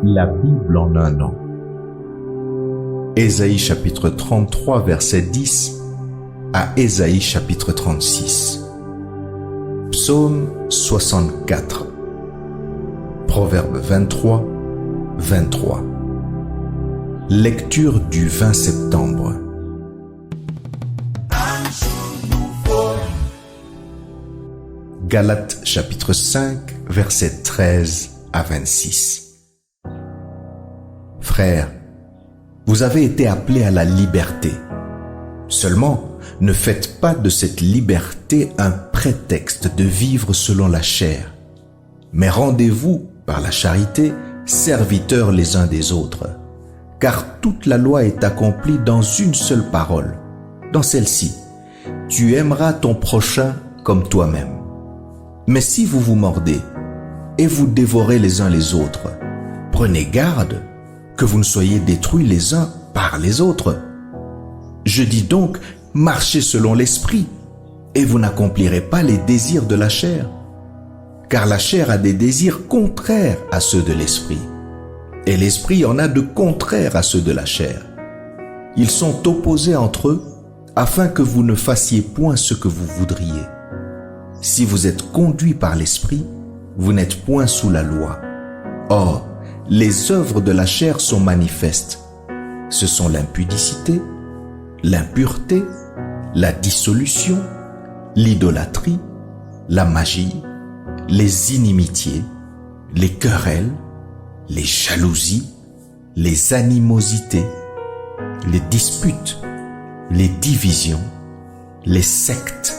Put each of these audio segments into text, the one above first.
La Bible en un an. Ésaïe chapitre 33 verset 10 à Ésaïe chapitre 36. Psaume 64. Proverbe 23, 23. Lecture du 20 septembre. Galates chapitre 5 verset 13 à 26. Frères, vous avez été appelés à la liberté. Seulement, ne faites pas de cette liberté un prétexte de vivre selon la chair, mais rendez-vous, par la charité, serviteurs les uns des autres. Car toute la loi est accomplie dans une seule parole, dans celle-ci: tu aimeras ton prochain comme toi-même. Mais si vous vous mordez et vous dévorez les uns les autres, prenez garde que vous ne soyez détruits les uns par les autres. Je dis donc, marchez selon l'esprit, et vous n'accomplirez pas les désirs de la chair. Car la chair a des désirs contraires à ceux de l'esprit, et l'esprit en a de contraires à ceux de la chair. Ils sont opposés entre eux, afin que vous ne fassiez point ce que vous voudriez. Si vous êtes conduits par l'esprit, vous n'êtes point sous la loi. Or, les œuvres de la chair sont manifestes. Ce sont l'impudicité, l'impureté, la dissolution, l'idolâtrie, la magie, les inimitiés, les querelles, les jalousies, les animosités, les disputes, les divisions, les sectes,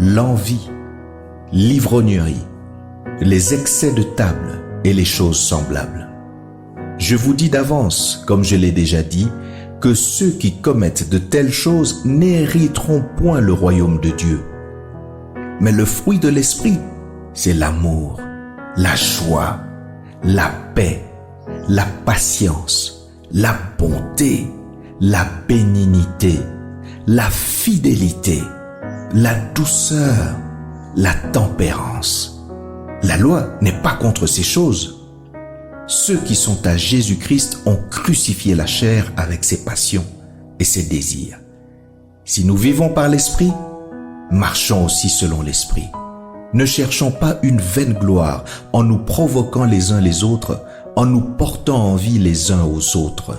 l'envie, l'ivrognerie, les excès de table et les choses semblables. Je vous dis d'avance, comme je l'ai déjà dit, que ceux qui commettent de telles choses n'hériteront point le royaume de Dieu. Mais le fruit de l'esprit, c'est l'amour, la joie, la paix, la patience, la bonté, la bénignité, la fidélité, la douceur, la tempérance. La loi n'est pas contre ces choses. Ceux qui sont à Jésus-Christ ont crucifié la chair avec ses passions et ses désirs. Si nous vivons par l'esprit, marchons aussi selon l'esprit. Ne cherchons pas une vaine gloire en nous provoquant les uns les autres, en nous portant envie les uns aux autres.